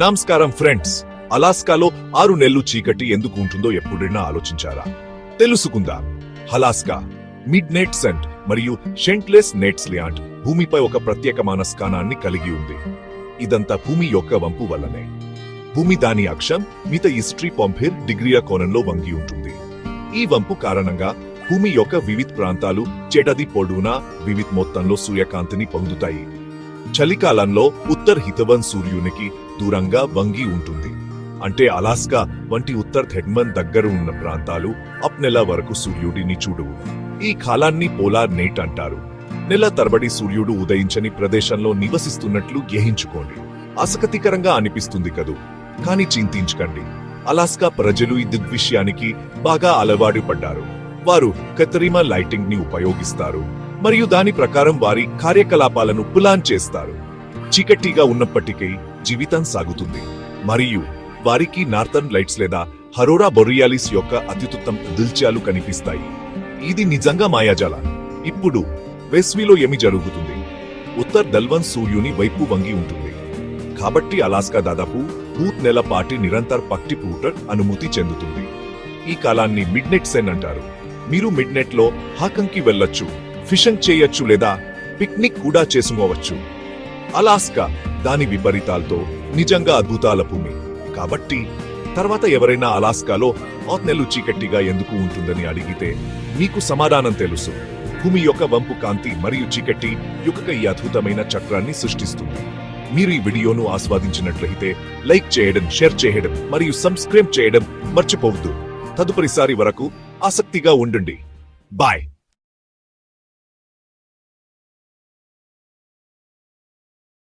నమస్కారం ఫ్రెండ్స్. అలాస్కాలో 6 నెలలు చీకటి ఎందుకు ఉంటుందో ఎప్పుడైనా ఆలోచించారా? తెలుసుకుందాం. అలాస్కా మిడ్ నైట్ సెంట్ మరియు షెంట్లెస్ నెట్స్ ల్యాండ్ భూమిపై ఒక ప్రత్యేకమైన స్థానాన్ని కలిగి ఉంది. ఇదంతా భూమి యొక్క వంపు వల్లనే. భూమి దాని అక్షం మిత ఇస్ట్రీ 90 కోణంలో వంగి ఉంటుంది. ఈ వంపు కారణంగా భూమి యొక్క వివిధ ప్రాంతాలు చెటది పొడవునా వివిధ మొత్తంలో సూర్యకాంతిని పొందుతాయి. చలికాలంలో ఉత్తర్ హితవన్ సూర్యునికి దూరంగా వంగి ఉంటుంది. అంటే అలాస్కా వంటి ఉత్తర్ హెడ్మన్ దగ్గర ఉన్న ప్రాంతాలు నెల వరకు సూర్యుడిని చూడవు. ఈ కాలాన్ని పోలార్ నైట్ అంటారు. నెల తరబడి సూర్యుడు ఉదయించని ప్రదేశంలో నివసిస్తున్నట్లు గ్రహించుకోండి. ఆసక్తికరంగా అనిపిస్తుంది కదూ? కానీ చింతించకండి. అలాస్కా ప్రజలు ఈ దృగ్విషయానికి బాగా అలవాటు పడ్డారు. వారు కృత్రిమ లైటింగ్ ని ఉపయోగిస్తారు మరియు దాని ప్రకారం వారి కార్యకలాపాలను ప్లాన్ చేస్తారు. చీకటిగా ఉన్నప్పటికీ జీవితం సాగుతుంది మరియు వారికి నార్థర్న్ లైట్స్ లేదా అరోరా బొరియాలిస్ యొక్క అత్యుత్తమ దృశ్యాలు కనిపిస్తాయి. ఇది నిజంగా మాయాజాలం. ఇప్పుడు వేసవిలో ఏమి జరుగుతుంది? ఉత్తర్ దల్వన్ సూర్యుని వైపు వంగి ఉంటుంది. కాబట్టి అలాస్కా దాదాపు 3 నెలల పాటు నిరంతర పక్టి పూట అనుమతి చెందుతుంది. ఈ కాలాన్ని మిడ్ నైట్ సెన్ అంటారు. మీరు మిడ్ నైట్ లో హాకంకి వెళ్ళొచ్చు, ఫిషింగ్ చేయొచ్చు లేదా పిక్నిక్ కూడా చేసుకోవచ్చు. అలాస్కా దాని విపరీతాలతో నిజంగా అద్భుతాల భూమి. కాబట్టి తర్వాత ఎవరైనా అలాస్కాలో 6 నెలలు చీకటిగా ఎందుకు ఉంటుందని అడిగితే మీకు సమాధానం తెలుసు. భూమి యొక్క వంపు కాంతి మరియు చీకటి యొక్క ఈ అద్భుతమైన చక్రాన్ని సృష్టిస్తుంది. మీరు ఈ వీడియోను ఆస్వాదించినట్లయితే లైక్ చేయడం, షేర్ చేయడం మరియు సబ్స్క్రైబ్ చేయడం మర్చిపోవద్దు. తదుపరిసారి వరకు ఆసక్తిగా ఉండండి. బాయ్.